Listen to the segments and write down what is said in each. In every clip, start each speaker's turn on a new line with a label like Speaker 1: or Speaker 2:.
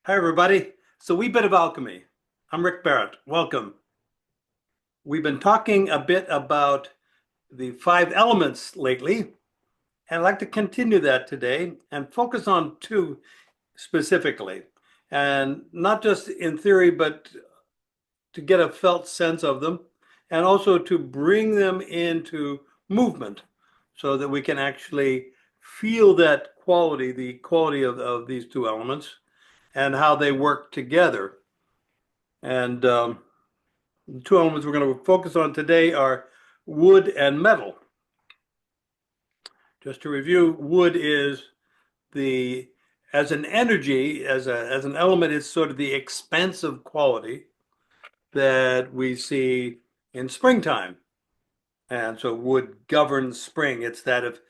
Speaker 1: Hi, everybody. So, wee bit of alchemy. I'm Rick Barrett. Welcome. We've been talking a bit about the five elements lately, and I'd like to continue that today and focus on two specifically, and not just in theory, but to get a felt sense of them, and also to bring them into movement so that we can actually feel that quality, the quality of these two elements, and how they work together. And the two elements we're going to focus on today are wood and metal. Just to review, wood is the, as an energy, as an element, it's sort of the expansive quality that we see in springtime. And so wood governs spring. It's that if,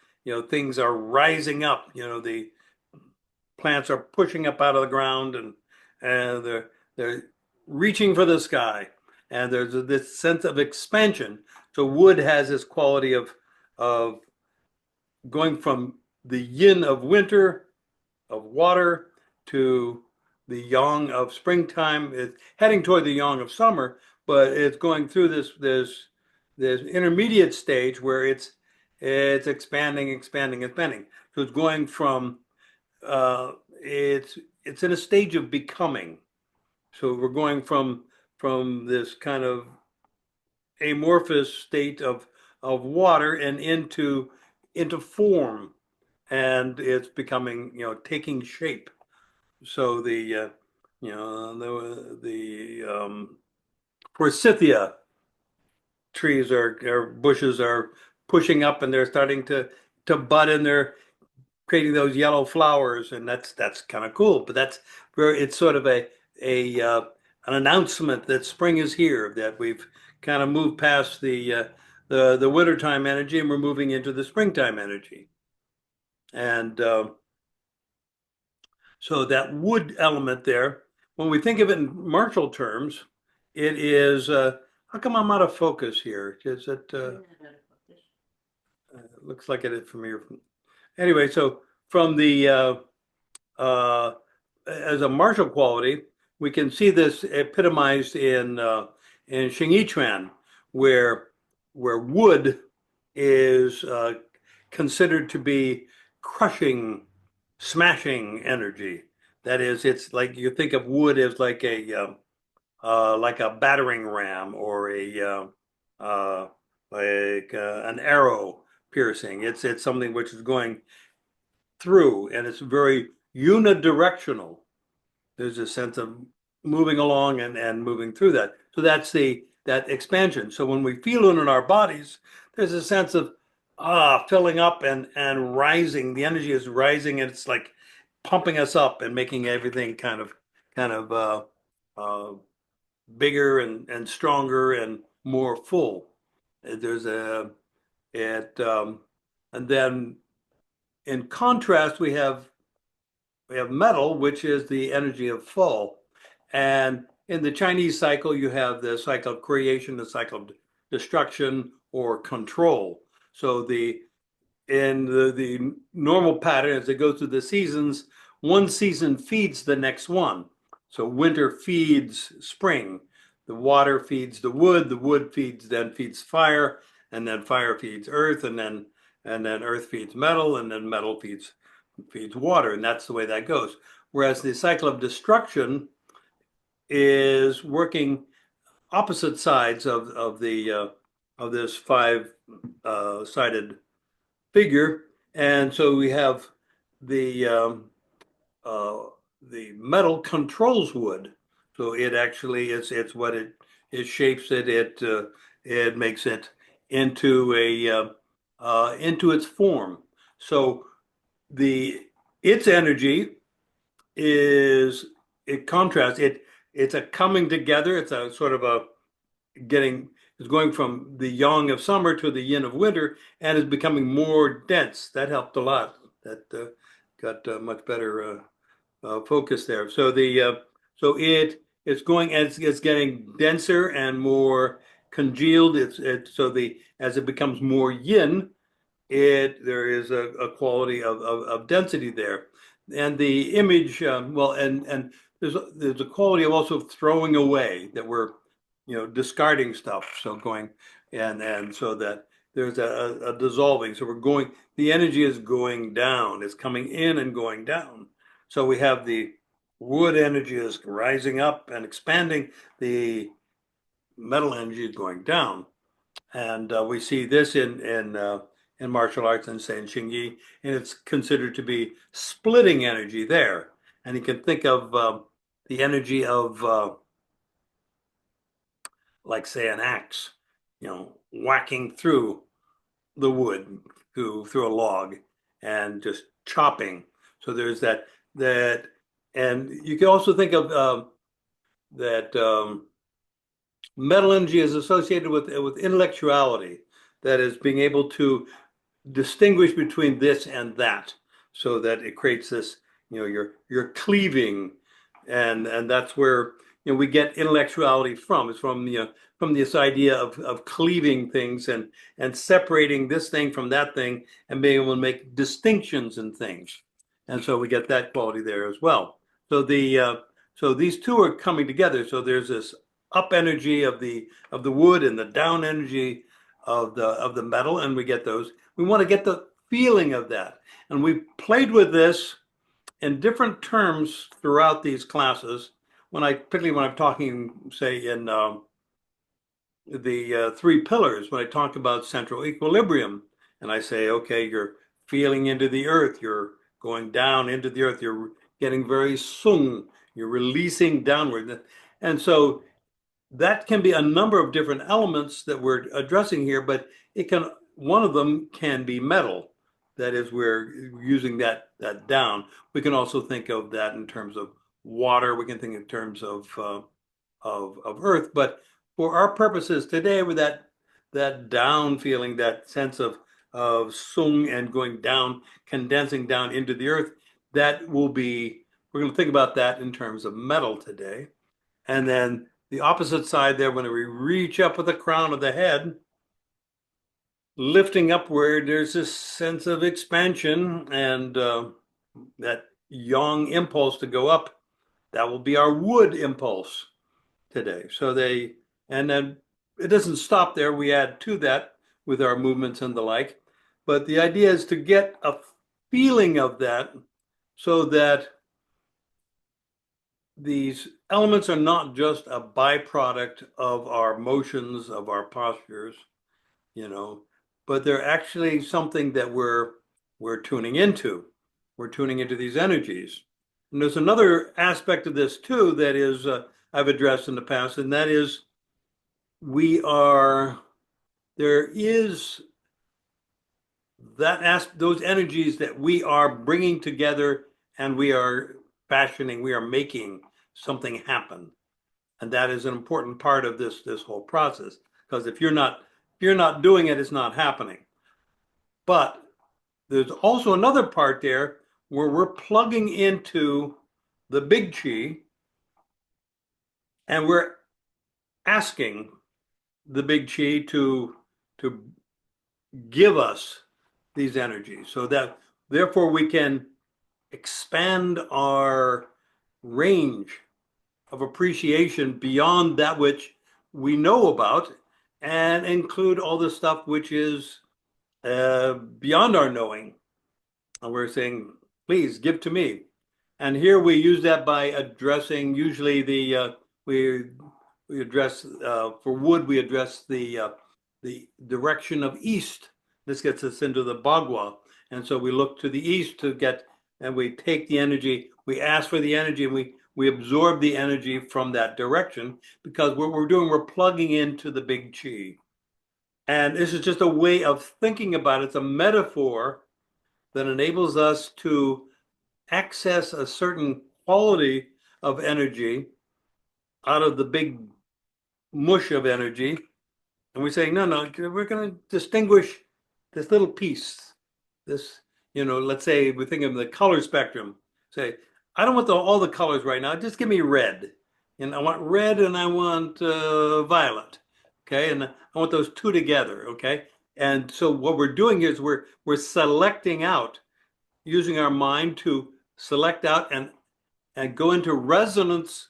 Speaker 1: things are rising up, the plants are pushing up out of the ground and they're reaching for the sky. And there's this sense of expansion. So wood has this quality of going from the yin of winter, of water, to the yang of springtime. It's heading toward the yang of summer, but it's going through this intermediate stage where it's expanding, expanding, expanding. So it's going from it's in a stage of becoming. So we're going from this kind of amorphous state of water and into form, and it's becoming, taking shape. So the forsythia trees or bushes are pushing up, and they're starting to bud, and they're creating those yellow flowers, and that's kind of cool. But that's where it's sort of a an announcement that spring is here, that we've kind of moved past the wintertime energy, and we're moving into the springtime energy. And so that wood element there, when we think of it in martial terms, it is. How come I'm out of focus here? Is it? Looks like it is from here. Anyway, so from the uh, as a martial quality, we can see this epitomized in Taijiquan, where wood is considered to be crushing, smashing energy. That is, it's like you think of wood as like a battering ram or an arrow piercing. It's something which is going through, and it's very unidirectional. There's a sense of moving along and moving through that. So that's that expansion. So when we feel it in our bodies, there's a sense of filling up and rising. The energy is rising, and it's like pumping us up and making everything kind of bigger and stronger and more full. There's a it and then in contrast we have metal, which is the energy of fall. And in the Chinese cycle, you have the cycle of creation, the cycle of destruction or control. So in the normal pattern, as it goes through the seasons, one season feeds the next one. So winter feeds spring, the water feeds the wood feeds fire, and then fire feeds earth, and then earth feeds metal, and then metal feeds water, and that's the way that goes. Whereas the cycle of destruction is working opposite sides of this five sided figure, and so we have the um, uh, the metal controls wood. So it actually it's what it shapes it. It makes it into into its form. So the its energy is it contrasts it's a coming together. It's a sort of a getting is going from the yang of summer to the yin of winter, and is becoming more dense. That helped a lot. That got much better focus there. So it's going as it's getting denser and more congealed. It's so the as it becomes more yin, there is a quality of density there. And the image, well, and there's a quality of also throwing away that we're, discarding stuff. So going and so that there's a dissolving. So we're going, the energy is going down, it's coming in and going down. So we have the wood energy is rising up and expanding, the metal energy is going down. And we see this in martial arts and say in Xingyi, and it's considered to be splitting energy there. And you can think of the energy of, like, say, an axe, whacking through the wood, through a log, and just chopping. So there's that, and you can also think of that. Metal energy is associated with intellectuality, that is being able to distinguish between this and that, so that it creates this, you're cleaving, and that's where, we get intellectuality from. It's from this idea of cleaving things, and separating this thing from that thing, and being able to make distinctions in things. And so we get that quality there as well. So these two are coming together. So there's this up energy of the wood, and the down energy of the metal, and we get those. We want to get the feeling of that. And we played with this in different terms throughout these classes. Particularly when I'm talking, say, in the three pillars, when I talk about central equilibrium, and I say, okay, you're feeling into the earth, you're going down into the earth, you're getting very sung, you're releasing downward. And so that can be a number of different elements that we're addressing here, but one of them can be metal. That is, we're using that down. We can also think of that in terms of water. We can think in terms of earth. But for our purposes today, with that down feeling, that sense of sung and going down, condensing down into the earth, we're going to think about that in terms of metal today. And then the opposite side there, when we reach up with the crown of the head, lifting upward, there's this sense of expansion, and that yang impulse to go up. That will be our wood impulse today. And then it doesn't stop there. We add to that with our movements and the like. But the idea is to get a feeling of that, so that these elements are not just a byproduct of our motions, of our postures, but they're actually something that we're tuning into. We're tuning into these energies. And there's another aspect of this too that is I've addressed in the past, and that is there is those energies that we are bringing together, and we are fashioning, we are making something happen. And that is an important part of this whole process, because if you're not doing it, it's not happening. But there's also another part there where we're plugging into the big chi, and we're asking the big chi to give us these energies, so that therefore we can expand our range of appreciation beyond that which we know about, and include all the stuff which is beyond our knowing. And we're saying, please give to me. And here we use that by addressing, usually we address, for wood, we address the direction of east. This gets us into the Bagua. And so we look to the east and we take the energy, we ask for the energy, and we absorb the energy from that direction, because what we're doing, we're plugging into the big chi. And this is just a way of thinking about it. It's a metaphor that enables us to access a certain quality of energy out of the big mush of energy. And we're saying, no, we're going to distinguish this little piece. This, let's say we think of the color spectrum. Say, I don't want all the colors right now. Just give me red. And I want red, and I want violet. Okay. And I want those two together. Okay. And so what we're doing is we're selecting out, using our mind to select out and and go into resonance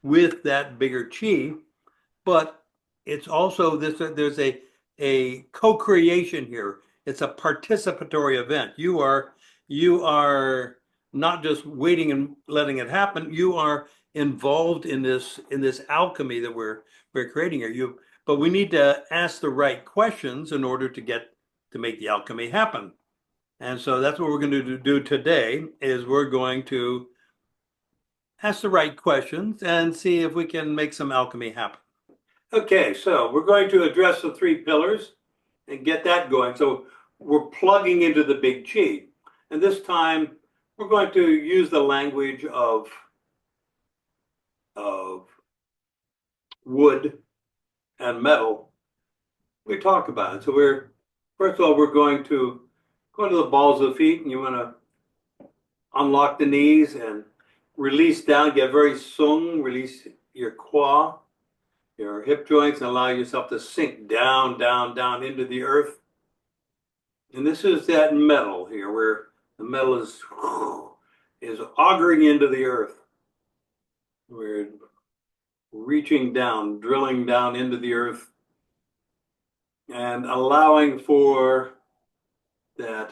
Speaker 1: with that bigger chi. But it's also there's a co-creation here. It's a participatory event. You are not just waiting and letting it happen. You are involved in this alchemy that we're creating here. But we need to ask the right questions in order to make the alchemy happen. And so that's what we're going to do today is we're going to ask the right questions and see if we can make some alchemy happen. Okay, so we're going to address the three pillars and get that going. So we're plugging into the big chi. And this time we're going to use the language of wood and metal. We talk about it. So first of all, we're going to go into the balls of the feet, and you want to unlock the knees and release down, get very sung, release your qua, your hip joints, and allow yourself to sink down, down, down into the earth. And this is that metal here, where the metal is augering into the earth. We're reaching down, drilling down into the earth, and allowing for that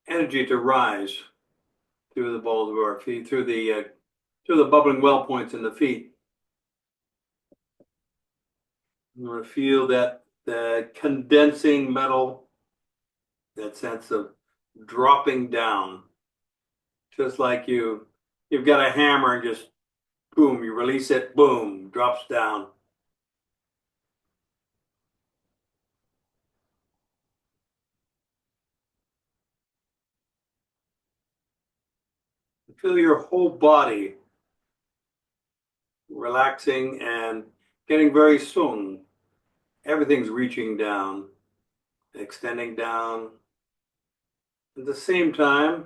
Speaker 1: energy to rise through the balls of our feet, through the bubbling well points in the feet. You want to feel that condensing metal, that sense of dropping down, just like you've got a hammer and just boom, you release it, boom, drops down. Feel your whole body relaxing and getting very sung. Everything's reaching down, extending down. At the same time,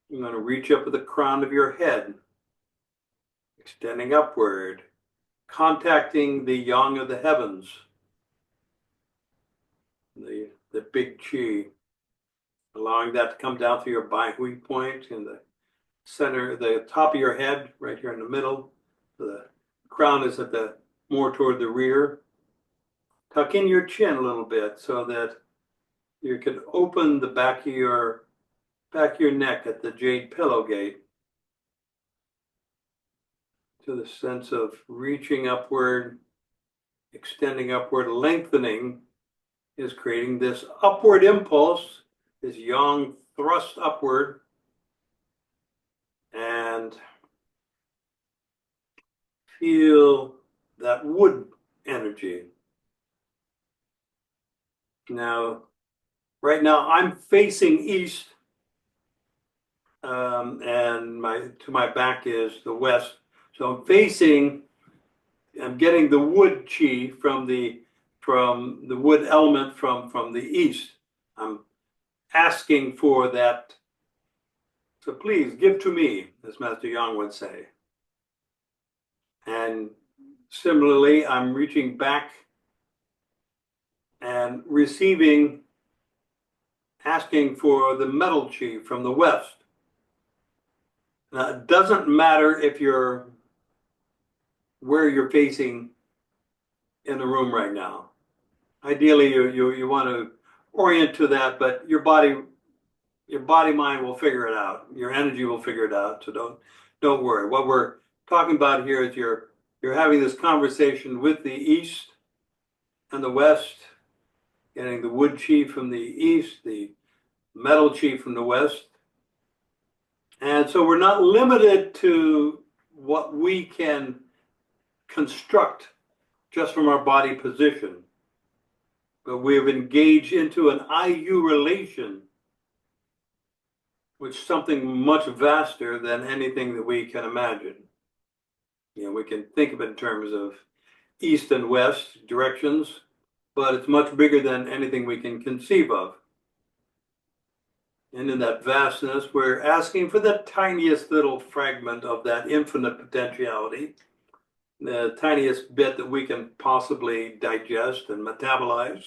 Speaker 1: you're going to reach up at the crown of your head, extending upward, contacting the yang of the heavens, the big chi, allowing that to come down through your Baihui point in the center, the top of your head, right here in the middle. The crown is more toward the rear. Tuck in your chin a little bit so that you can open the back of your neck at the jade pillow gate to the sense of reaching upward, extending upward, lengthening is creating this upward impulse, this yang thrust upward, and feel that wood energy. Now, right now I'm facing east, and to my back is the west. So I'm getting the wood chi from the wood element from the east. I'm asking for that. So please give to me, as Master Yang would say. And similarly, I'm reaching back and receiving, asking for the metal chi from the west. Now, it doesn't matter where you're facing in the room right now. Ideally, you want to orient to that, but your body mind will figure it out. Your energy will figure it out. So don't worry. What we're talking about here is you're having this conversation with the east and the west, getting the wood chi from the east, the metal chi from the west. And so we're not limited to what we can construct just from our body position, but we have engaged into an IU relation, which is something much vaster than anything that we can imagine. We can think of it in terms of east and west directions, but it's much bigger than anything we can conceive of. And in that vastness, we're asking for the tiniest little fragment of that infinite potentiality, the tiniest bit that we can possibly digest and metabolize,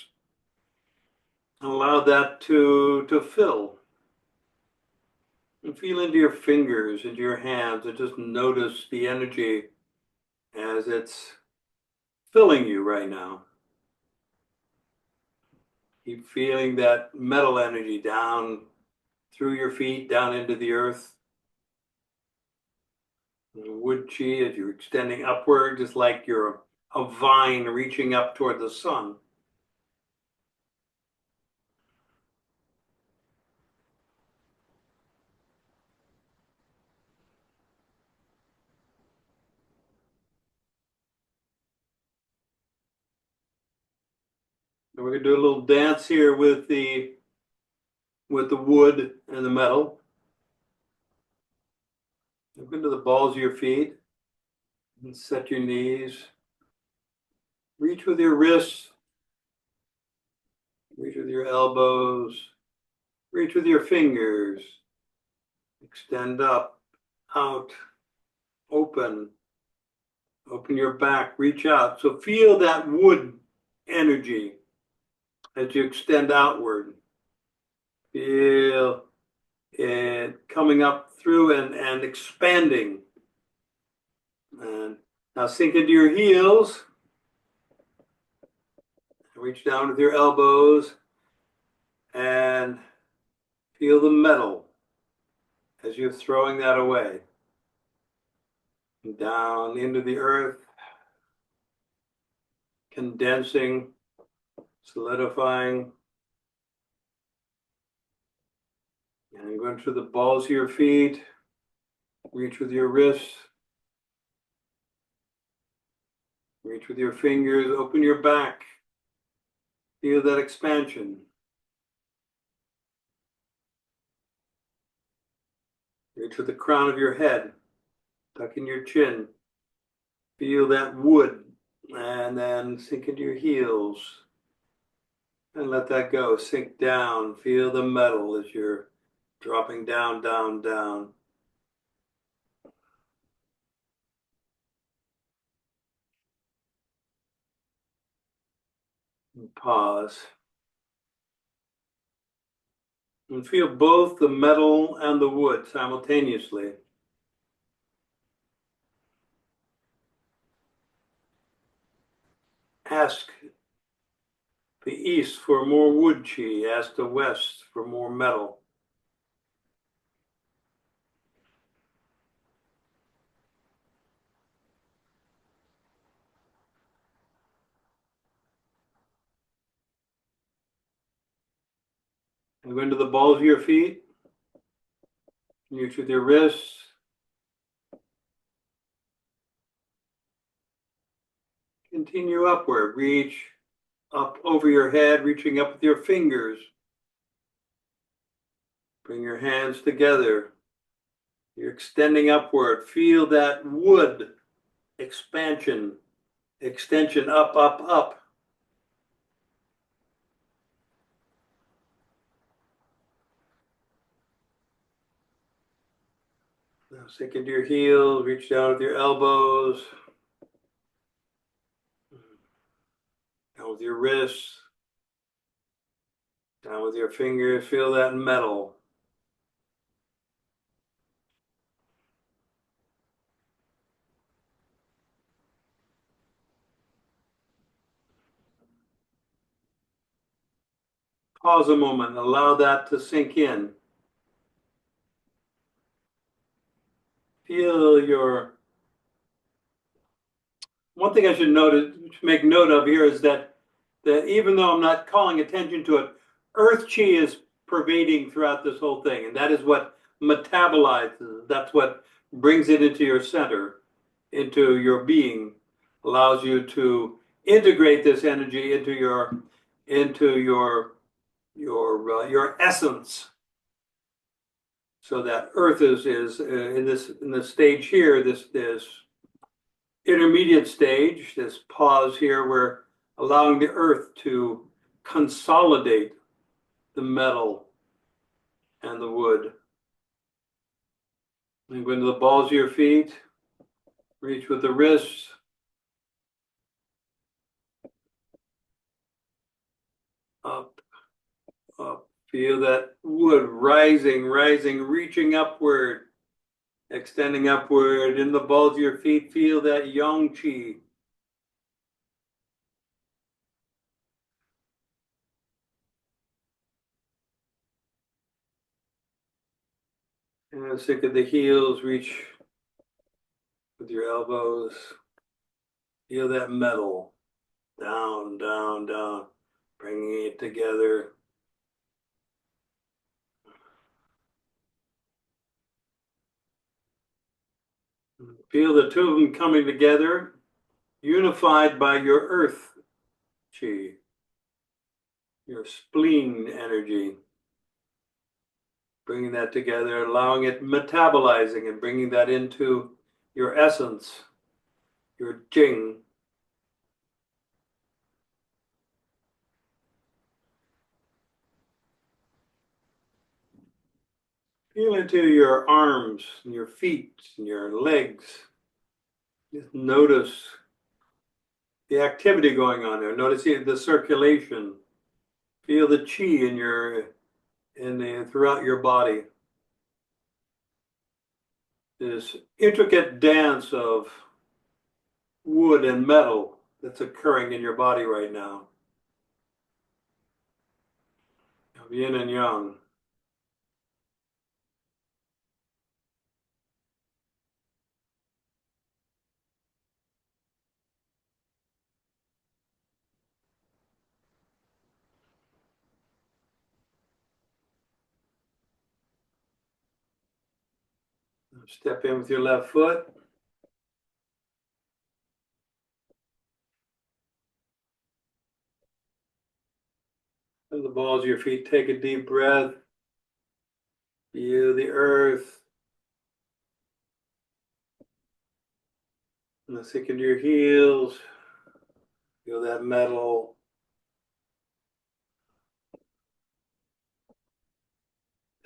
Speaker 1: and allow that to fill. And feel into your fingers, into your hands, and just notice the energy as it's filling you right now. Keep feeling that metal energy down through your feet, down into the earth. And the wood chi as you're extending upward, just like you're a vine reaching up toward the sun. And we're going to do a little dance here with the wood and the metal. Look into the balls of your feet and set your knees. Reach with your wrists. Reach with your elbows. Reach with your fingers. Extend up, out, open. Open your back, reach out. So feel that wood energy as you extend outward. Feel it coming up through and expanding. And now sink into your heels. Reach down with your elbows and feel the metal as you're throwing that away. Down into the earth, condensing, solidifying. And going through the balls of your feet. Reach with your wrists. Reach with your fingers. Open your back. Feel that expansion. Reach with the crown of your head. Tuck in your chin. Feel that wood. And then sink into your heels. And let that go. Sink down. Feel the metal as you're dropping down, down, down. And pause. And feel both the metal and the wood simultaneously. Ask the east for more wood chi. Ask the west for more metal. And go into the balls of your feet. Reach with your wrists. Continue upward. Reach up over your head, reaching up with your fingers. Bring your hands together. You're extending upward. Feel that wood expansion, extension up, up, up. Now sink into your heels, reach down with your elbows, down with your wrists, down with your fingers. Feel that metal. Pause a moment, allow that to sink in. Feel your, one thing I should make note of here is that even though I'm not calling attention to it, earth chi is pervading throughout this whole thing. And that is what metabolizes, that's what brings it into your center, into your being, allows you to integrate this energy into your essence. So that earth is in this stage here, this intermediate stage, this pause here, we're allowing the earth to consolidate the metal and the wood. And go into the balls of your feet, reach with the wrists, up, up, Feel that wood rising, rising, reaching upward, extending upward in the balls of your feet. Feel that yang qi. And think of the heels, reach with your elbows. Feel that metal. Down, down, down. Bringing it together. Feel the two of them coming together, unified by your earth chi, your spleen energy. Bringing that together, allowing it metabolizing and bringing that into your essence, your Jing. Feel into your arms and your feet and your legs. Just notice the activity going on there. Notice the circulation. Feel the chi throughout your body. This intricate dance of wood and metal that's occurring in your body right now. Of yin and yang. Step in with your left foot. And the balls of your feet. Take a deep breath. Feel the earth. And sink into your heels. Feel that metal.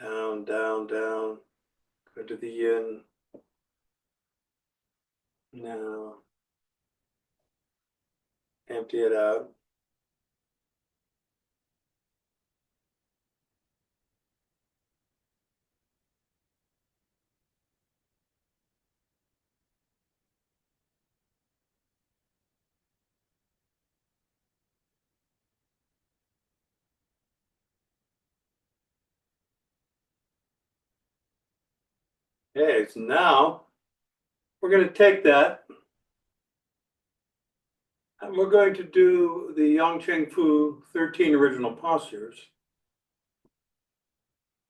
Speaker 1: Down, down, down. Go to the yin. Now. Empty it out. Okay, so now we're going to take that and we're going to do the Yang Cheng Fu 13 original postures.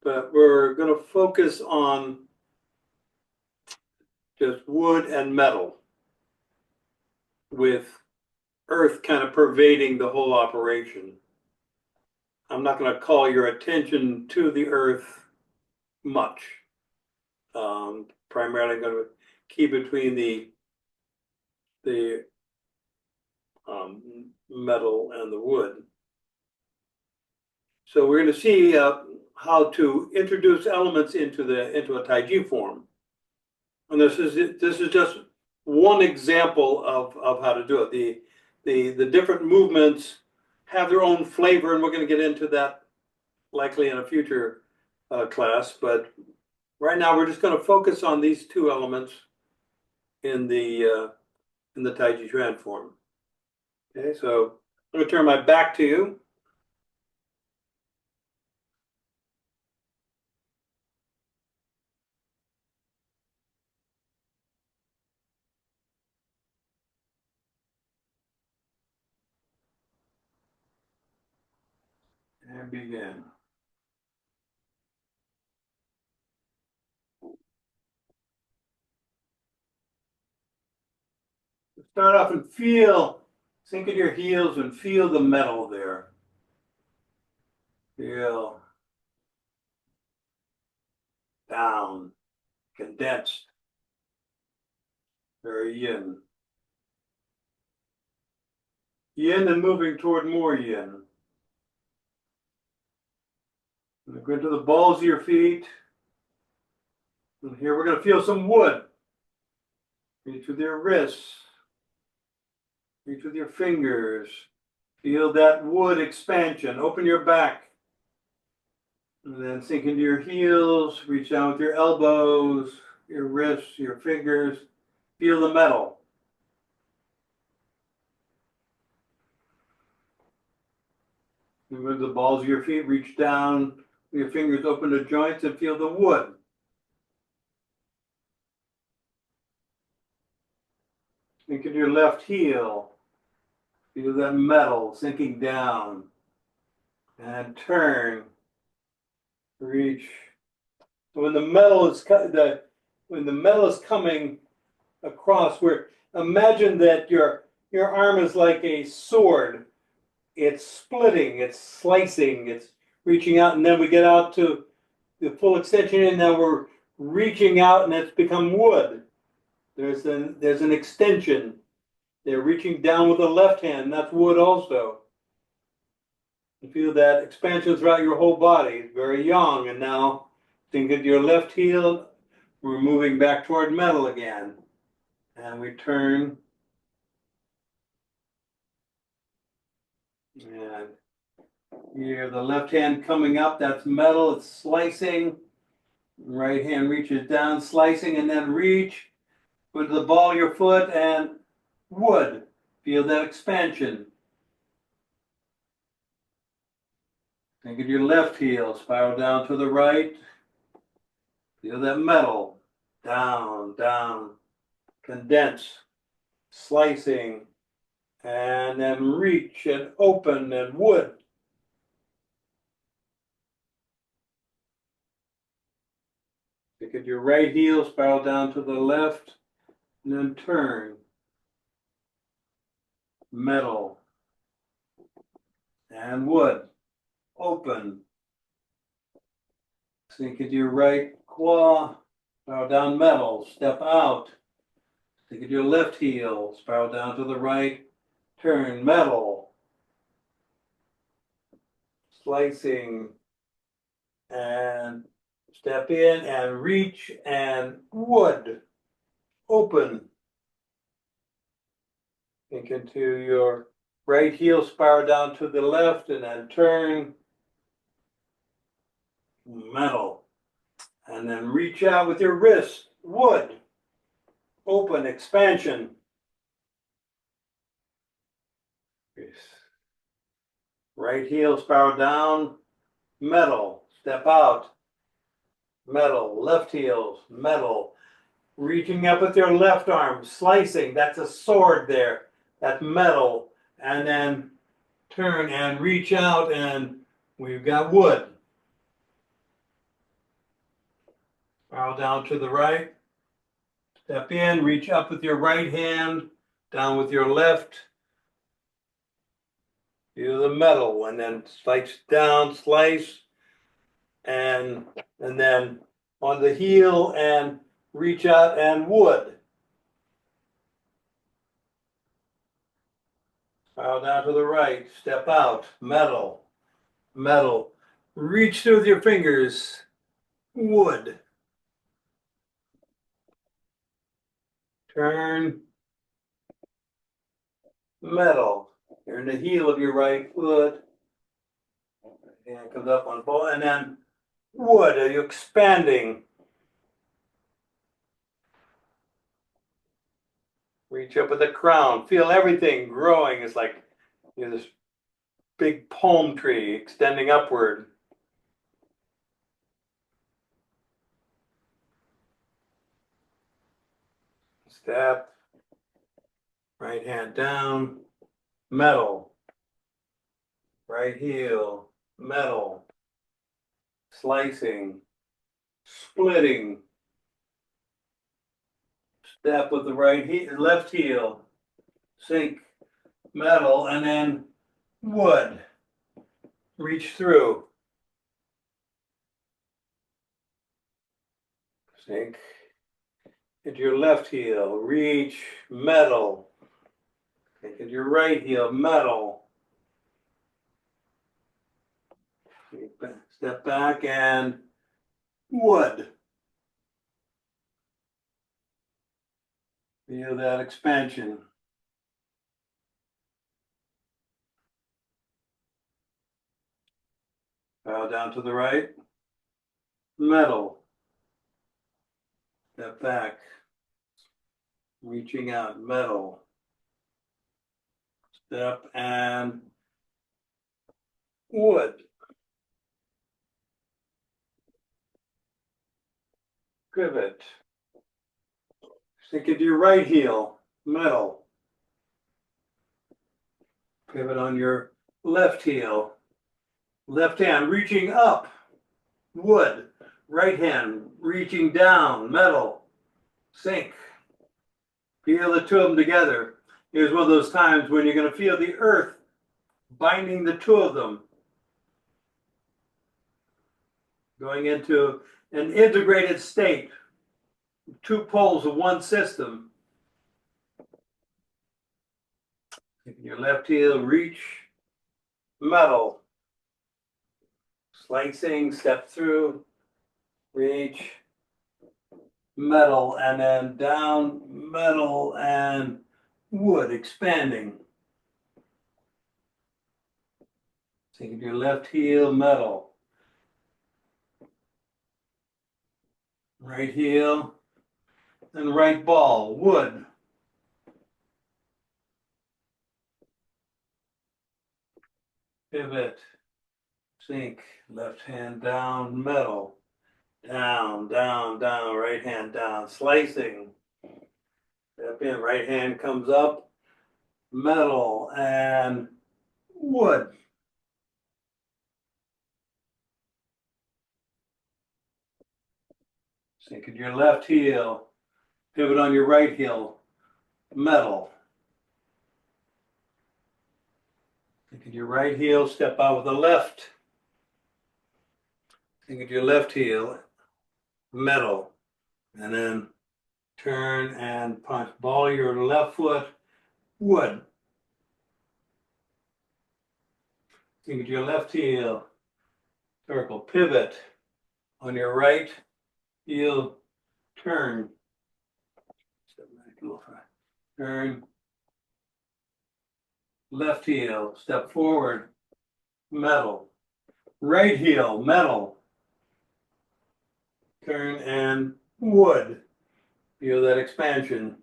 Speaker 1: But we're going to focus on just wood and metal with earth kind of pervading the whole operation. I'm not going to call your attention to the earth much. Primarily going to keep between the metal and the wood. So we're going to see how to introduce elements into a Taiji form, and this is just one example of how to do it. The different movements have their own flavor, and we're going to get into that likely in a future class. But right now, we're just going to focus on these two elements in the Taijiquan form. Okay, so I'm going to turn my back to you. And begin. Start off and sink in your heels and feel the metal there. Feel down, condensed, very yin. Yin and moving toward more yin. And go into the balls of your feet. And here we're going to feel some wood. Reach with your wrists. Reach with your fingers. Feel that wood expansion. Open your back. And then sink into your heels, reach down with your elbows, your wrists, your fingers. Feel the metal. Remove the balls of your feet, reach down with your fingers open to joints and feel the wood. Sink into your left heel. Feel that metal sinking down. And turn. Reach. When the metal is coming across, where imagine that your arm is like a sword. It's splitting, it's slicing, it's reaching out, and then we get out to the full extension, and now we're reaching out, and it's become wood. There's an extension. They're reaching down with the left hand, and that's wood also. You feel that expansion throughout your whole body, very young, and now think of your left heel. We're moving back toward metal again, and we turn, and here the left hand coming up. That's metal. It's slicing. Right hand reaches down, slicing, and then reach with the ball of your foot and wood. Feel that expansion. Think of your left heel, spiral down to the right. Feel that metal. Down, down, condense, slicing, and then reach and open and wood. Think of your right heel, spiral down to the left, and then turn. Metal and wood. Open. Sink into your right claw, spiral down metal, step out. Sink into your left heel, spiral down to the right, turn metal. Slicing and step in and reach and wood. Open. Sink into your right heel, spiral down to the left, and then turn metal. And then reach out with your wrist, wood. Open, expansion. Right heel, spiral down, metal. Step out, metal. Left heel, metal. Reaching up with your left arm, slicing. That's a sword there. That's metal. And then turn and reach out, and we've got wood. Spiral down to the right. Step in, reach up with your right hand, down with your left. Feel the metal, and then slice down, slice, and then on the heel and reach out and wood. Spiral down to the right, step out, metal, metal. Reach through with your fingers, wood. Turn, metal. You're in the heel of your right foot. Hand comes up on ball, and then wood. Are you expanding? Reach up with the crown. Feel everything growing. It's like this big palm tree extending upward. Step. Right hand down. Metal. Right heel. Metal. Slicing. Splitting. Step with the left heel. Sink. Metal, and then wood. Reach through. Sink into your left heel. Reach. Metal. Sink into your right heel. Metal. Step back and wood. Feel that expansion. Bow down to the right. metal. Step back, reaching out, metal. Step and wood. Pivot. Sink into your right heel, metal. Pivot on your left heel. Left hand reaching up, wood. Right hand reaching down, metal. Sink. Feel the two of them together. Here's one of those times when you're going to feel the earth binding the two of them. Going into an integrated state. Two poles of one system. Your left heel, reach, metal. Slicing, step through, reach, metal, and then down, metal, and wood, expanding. Take your left heel, metal. Right heel, and right ball, wood. Pivot, sink, left hand down, metal. Down, down, down, right hand down, slicing. Step in, right hand comes up, metal, and wood. Sink at your left heel, pivot on your right heel, metal. Sink at your right heel, step out with the left. Sink at your left heel, metal. And then turn and punch. Ball your left foot, wood. Sink at your left heel, circle, pivot. On your right heel, turn. Step back a little further. Turn. Left heel, step forward, metal. Right heel, metal. Turn and wood. Feel that expansion.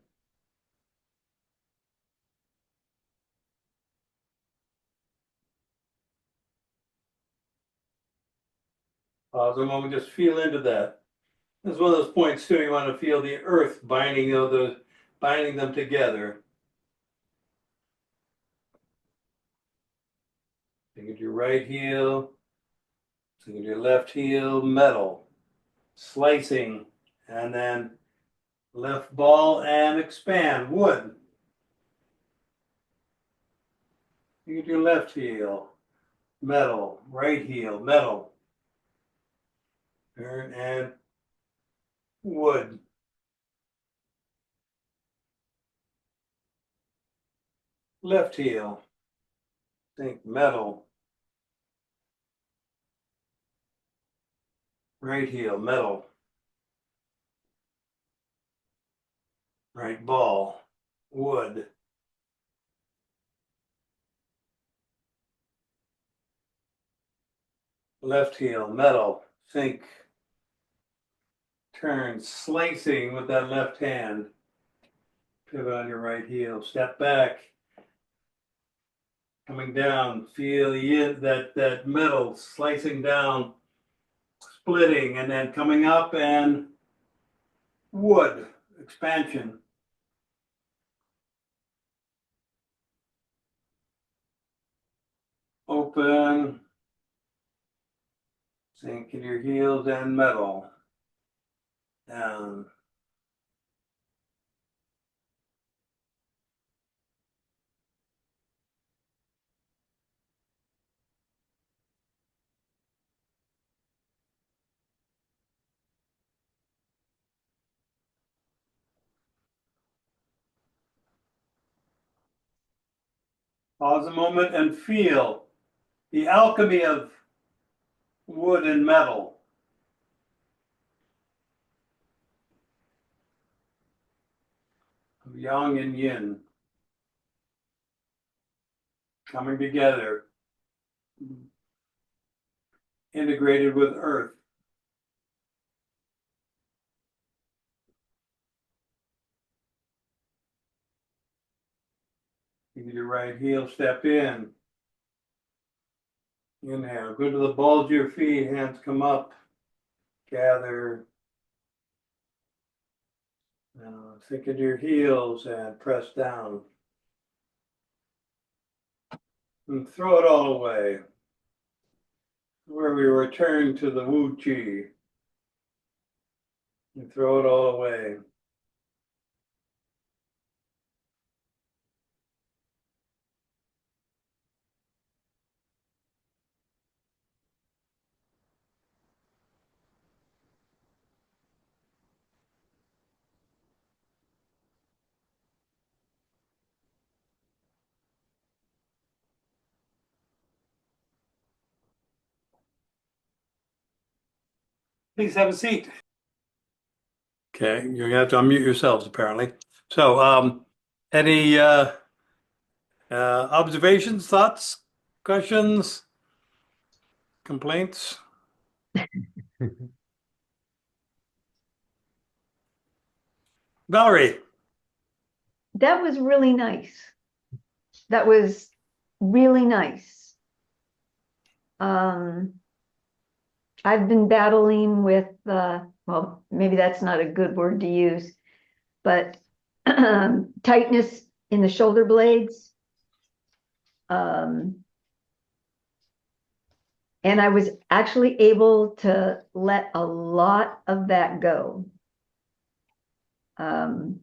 Speaker 1: Pause a moment, just feel into that. This is one of those points too, you want to feel the earth binding them together. Think of your right heel, think of your left heel, metal. Slicing, and then left ball and expand, wood. Think of your left heel, metal, right heel, metal. Turn and wood. Left heel, think metal. Right heel, metal. Right ball, wood. Left heel, metal. Think. Turn, slicing with that left hand. Pivot on your right heel. Step back. Coming down. Feel that metal slicing down, splitting, and then coming up and wood. Expansion. Open. Sink in your heels and metal. Down. Pause a moment and feel the alchemy of wood and metal. Of yang and yin coming together, integrated with earth. Take your right heel, step in. Inhale, go to the balls of your feet, hands come up. Gather. Now sink into your heels and press down. And throw it all away. Where we return to the Wu Chi. And throw it all away. Please have a seat. Okay, you're gonna have to unmute yourselves apparently. So, any observations, thoughts, questions, complaints? Valerie.
Speaker 2: That was really nice. That was really nice. I've been battling with, well, maybe that's not a good word to use, but tightness in the shoulder blades. And I was actually able to let a lot of that go. I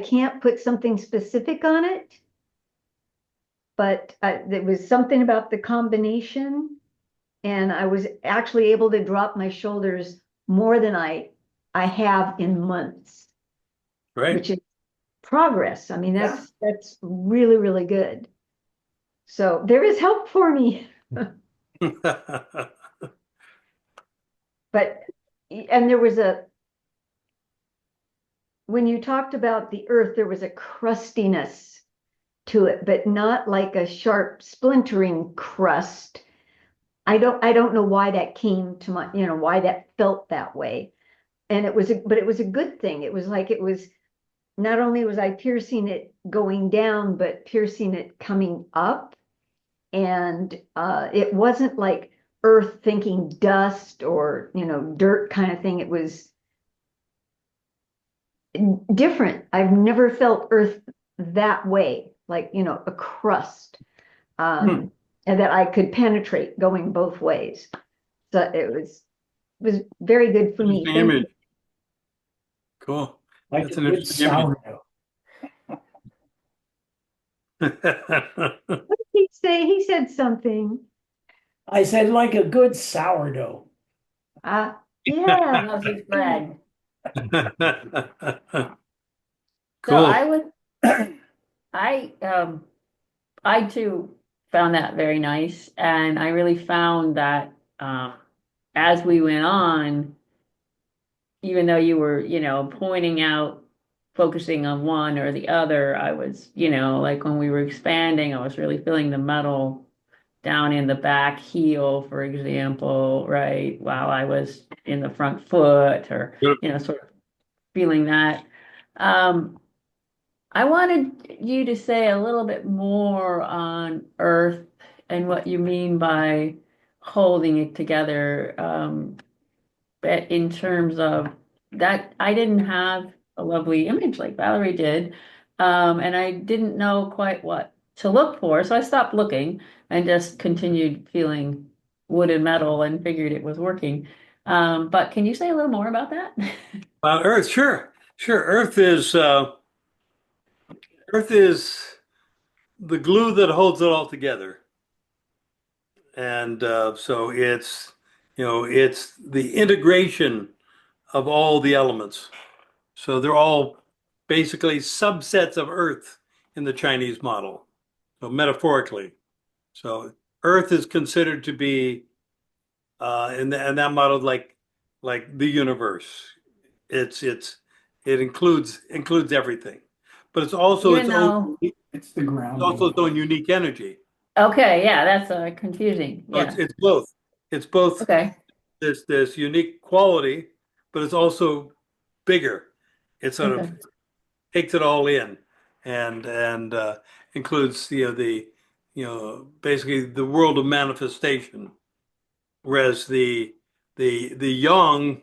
Speaker 2: can't put something specific on it, but there was something about the combination, and I was actually able to drop my shoulders more than I have in months,
Speaker 1: Right.
Speaker 2: which is progress. I mean, that's really, really good. So there is help for me. But, and there was when you talked about the earth, there was a crustiness to it, but not like a sharp splintering crust. I don't know why that came to my, why that felt that way. And but it was a good thing. It was like, it was, not only was I piercing it going down, but piercing it coming up. And it wasn't like earth thinking dust or, dirt kind of thing. It was different. I've never felt earth that way, like, a crust, and that I could penetrate going both ways. So it was very good for me. Thank you.
Speaker 1: Cool.
Speaker 3: Like
Speaker 1: That's
Speaker 3: a
Speaker 1: an
Speaker 3: good
Speaker 1: interesting image.
Speaker 3: sourdough.
Speaker 2: What did he say? He said something.
Speaker 3: I said like a good sourdough.
Speaker 2: Yeah.
Speaker 4: Loves his bread. So
Speaker 1: Cool.
Speaker 4: I would, I too found that very nice, and I really found that as we went on, even though you were, pointing out, focusing on one or the other, I was, like when we were expanding, I was really feeling the metal down in the back heel, for example, right, while I was in the front foot, or, sort of feeling that. I wanted you to say a little bit more on Earth and what you mean by holding it together. But in terms of that, I didn't have a lovely image like Valerie did, and I didn't know quite what to look for, so I stopped looking and just continued feeling wood and metal and figured it was working. But can you say a little more about that?
Speaker 1: Earth, sure. Sure. Earth is the glue that holds it all together. And so it's the integration of all the elements. So they're all basically subsets of Earth in the Chinese model. So metaphorically. So Earth is considered to be in that model like the universe. It includes everything. But it's also
Speaker 4: Even though,
Speaker 3: It's the ground.
Speaker 1: its own unique energy.
Speaker 4: okay, yeah, that's confusing.
Speaker 1: So
Speaker 4: Yeah,
Speaker 1: it's both. It's both
Speaker 4: okay.
Speaker 1: this unique quality, but it's also bigger. It's sort of
Speaker 4: Okay.
Speaker 1: takes it all in, and includes basically the world of manifestation, whereas the yang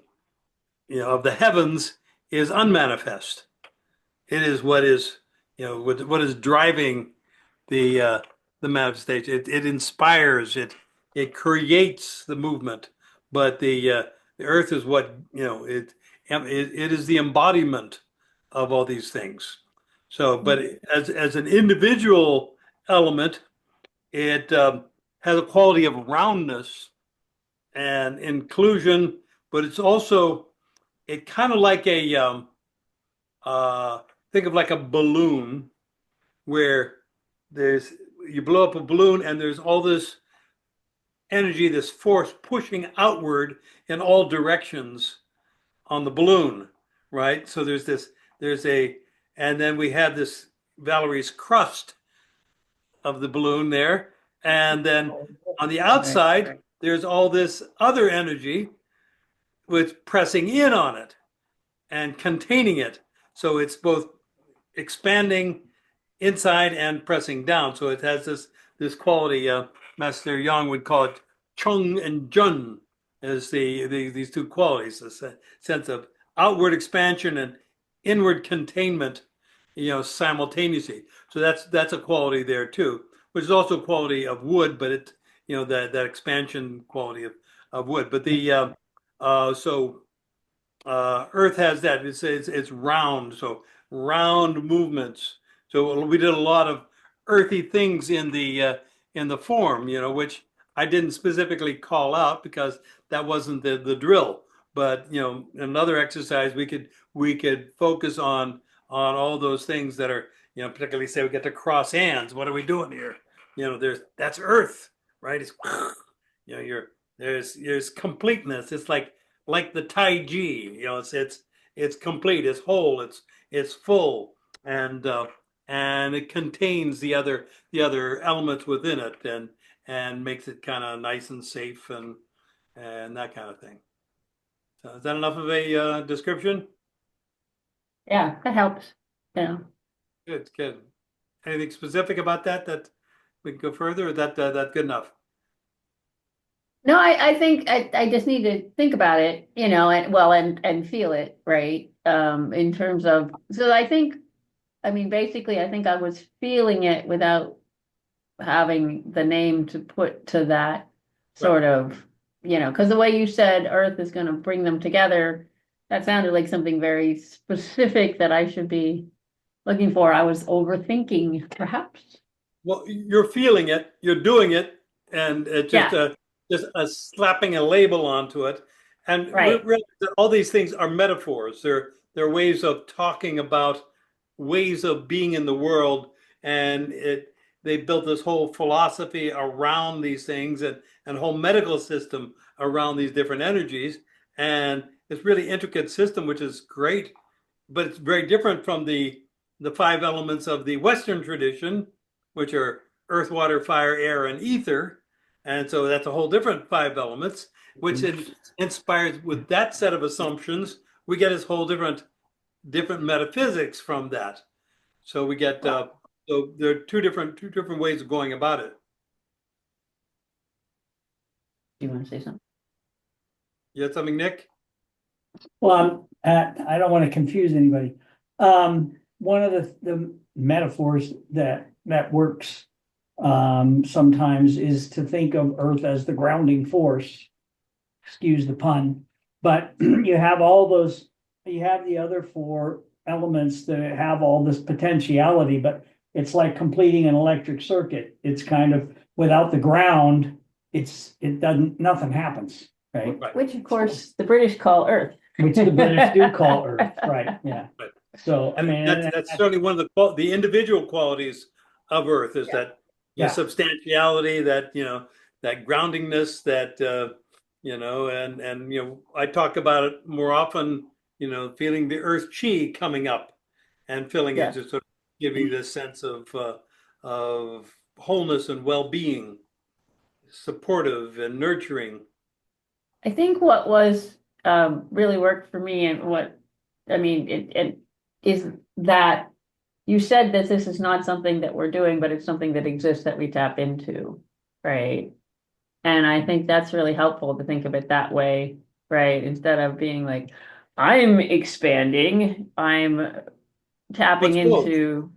Speaker 1: of the heavens is unmanifest. It is what is what is driving the manifestation. It inspires it creates the movement, but the earth is what it is the embodiment of all these things. So, but as an individual element, it has a quality of roundness and inclusion, but it's also it kind of like a uh, think of like a balloon where there's you blow up a balloon and there's all this energy, this force pushing outward in all directions on the balloon, right? So there's a, and then we have this Valerie's crust of the balloon there. And then on the outside, there's all this other energy with pressing in on it and containing it. So it's both expanding inside and pressing down. So it has this quality. Master Yang would call it Chung and Jun as these two qualities, the sense of outward expansion and inward containment, simultaneously. So that's a quality there too, which is also a quality of wood, but it that expansion quality of wood. But Earth has that. It's round, so round movements. So we did a lot of earthy things in the form, which I didn't specifically call out because that wasn't the drill. But another exercise we could focus on all those things that are particularly say we get to cross hands. What are we doing here? That's Earth, right? It's you're there's completeness. It's like the Taiji, it's complete, it's whole, it's full, and it contains the other elements within it, and makes it kind of nice and safe and that kind of thing. So is that enough of a description?
Speaker 4: Yeah, that helps. Yeah.
Speaker 1: Good, good. Anything specific about that we can go further, or that good enough?
Speaker 4: No, I think I just need to think about it, and feel it, right? In terms of, so basically, I think I was feeling it without having the name to put to that sort of, because the way you said Earth is going to bring them together, that sounded like something very specific that I should be looking for. I was overthinking, perhaps.
Speaker 1: Well, you're feeling it, you're doing it, and it's just a slapping a label onto it. And
Speaker 4: Right.
Speaker 1: all these things are metaphors. They're ways of talking about ways of being in the world, and they built this whole philosophy around these things, and whole medical system around these different energies. And it's really intricate system, which is great, but it's very different from the five elements of the Western tradition, which are earth, water, fire, air, and ether. And so that's a whole different five elements, which inspires with that set of assumptions, we get this whole different metaphysics from that. So we get so there are two different ways of going about it.
Speaker 4: Do you want to say something?
Speaker 1: You had something, Nick?
Speaker 3: Well, I don't want to confuse anybody. One of the metaphors that works sometimes is to think of Earth as the grounding force. Excuse the pun, but you have the other four elements that have all this potentiality, but it's like completing an electric circuit. It's kind of without the ground, nothing happens, right?
Speaker 1: Right.
Speaker 4: Which, of course, the British call Earth.
Speaker 3: Which the British do call Earth, right? Yeah.
Speaker 1: Right.
Speaker 3: So I mean,
Speaker 1: that's certainly one of the individual qualities of Earth is that substantiality, that groundingness, that and I talk about it more often, feeling the Earth chi coming up and feeling it, just sort of giving this sense of wholeness and well-being, supportive and nurturing.
Speaker 4: I think what was really worked for me, and what I mean, is that you said that this is not something that we're doing, but it's something that exists that we tap into, right? And I think that's really helpful to think of it that way, right? Instead of being like, I'm expanding, I'm tapping
Speaker 1: It's both.
Speaker 4: into,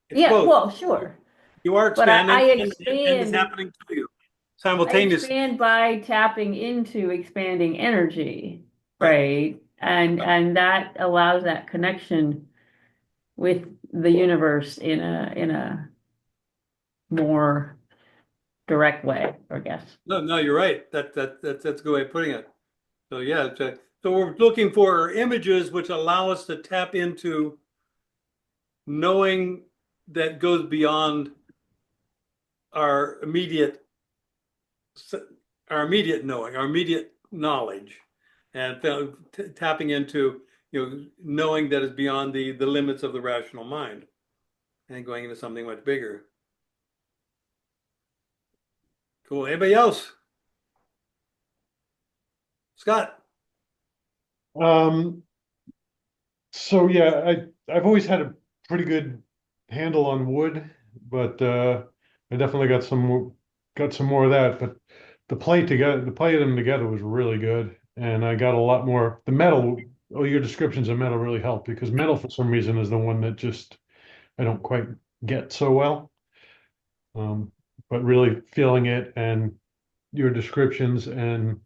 Speaker 1: It's
Speaker 4: yeah,
Speaker 1: both.
Speaker 4: well, sure.
Speaker 1: You are
Speaker 4: But I
Speaker 1: expanding and it's
Speaker 4: expand,
Speaker 1: happening to you
Speaker 4: I
Speaker 1: simultaneously.
Speaker 4: expand by tapping into expanding energy,
Speaker 1: Right.
Speaker 4: right? And that allows that connection with the universe in a more direct way, I guess.
Speaker 1: No, you're right. That's a good way of putting it. So yeah, so we're looking for images which allow us to tap into knowing that goes beyond our immediate knowing, our immediate knowledge, and tapping into knowing that is beyond the limits of the rational mind, and going into something much bigger. Cool. Anybody else? Scott?
Speaker 5: So yeah, I've always had a pretty good handle on wood, but I definitely got some more of that. But the play of them together was really good, and I got a lot more. The metal, oh, your descriptions of metal really helped because metal for some reason is the one that just I don't quite get so well. But really feeling it and your descriptions and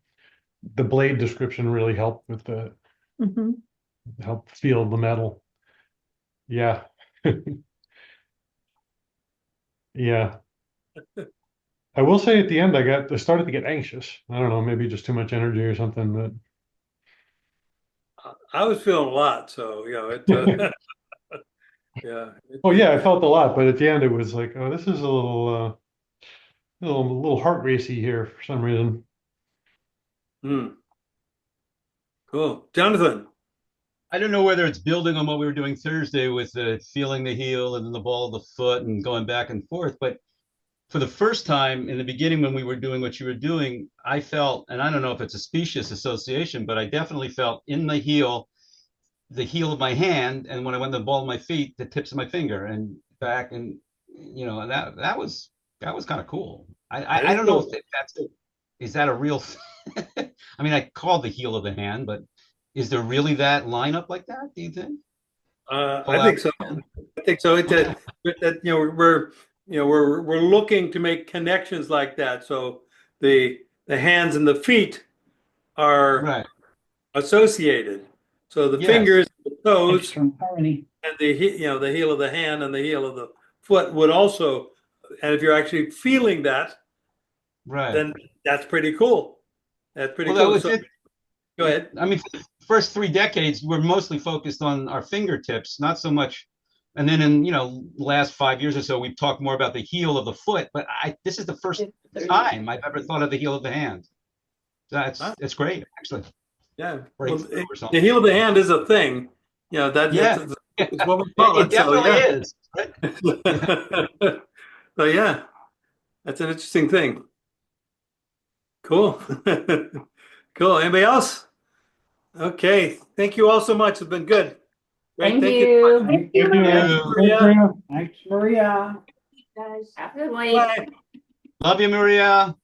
Speaker 5: the blade description really helped with the
Speaker 2: Mhm.
Speaker 5: help feel the metal. Yeah. Yeah. I will say at the end I started to get anxious. I don't know, maybe just too much energy or something,
Speaker 1: I was feeling a lot, so
Speaker 5: but
Speaker 1: yeah.
Speaker 5: oh yeah, I felt a lot, but at the end it was like, oh, this is a little heart racy here for some reason.
Speaker 1: Cool. Jonathan.
Speaker 6: I don't know whether it's building on what we were doing Thursday with the feeling the heel and then the ball of the foot and going back and forth. But for the first time in the beginning, when we were doing what you were doing, I felt, and I don't know if it's a specious association, but I definitely felt in the heel of my hand. And when I went to the ball of my feet, the tips of my finger and back. And, and that was kind of cool.
Speaker 1: That
Speaker 6: I
Speaker 1: is
Speaker 6: don't know
Speaker 1: cool.
Speaker 6: if is that a real, I mean, I called the heel of the hand, but is there really that lineup like that? Do you think? Pull
Speaker 1: I
Speaker 6: out
Speaker 1: think so.
Speaker 6: the hand?
Speaker 1: I think so.
Speaker 6: Okay.
Speaker 1: We're looking to make connections like that. So the hands and the feet are
Speaker 6: Right.
Speaker 1: associated. So the
Speaker 6: Yes.
Speaker 1: fingers, the toes,
Speaker 3: External harmony.
Speaker 1: and the heel of the hand and the heel of the foot would also. And if you're actually feeling that,
Speaker 6: Right.
Speaker 1: then that's pretty cool. That's pretty
Speaker 6: Well, that
Speaker 1: cool.
Speaker 6: was
Speaker 1: So
Speaker 6: it.
Speaker 1: go ahead.
Speaker 6: I mean, for the first 3 decades, we're mostly focused on our fingertips, not so much. And then in, last 5 years or so, we've talked more about the heel of the foot. But this is the first time I've ever thought of the heel of the hand.
Speaker 1: Huh?
Speaker 6: It's great, actually.
Speaker 1: Yeah. Well,
Speaker 6: Breakthrough or
Speaker 1: the
Speaker 6: something.
Speaker 1: heel of the hand is a thing.
Speaker 6: Yeah,
Speaker 1: It's what we call
Speaker 6: it
Speaker 1: it. So
Speaker 6: definitely
Speaker 1: yeah.
Speaker 6: is. Yeah.
Speaker 1: So yeah, that's an interesting thing. Cool. Cool. Anybody else? Okay. Thank you all so much. It's been good. Great.
Speaker 4: Thank
Speaker 1: Thank you.
Speaker 4: you.
Speaker 2: Thank you.
Speaker 6: Thank
Speaker 1: Thank you,
Speaker 6: you.
Speaker 1: Maria.
Speaker 3: Thanks, Maria.
Speaker 4: Have a good night.
Speaker 1: Bye.
Speaker 6: Love you, Maria.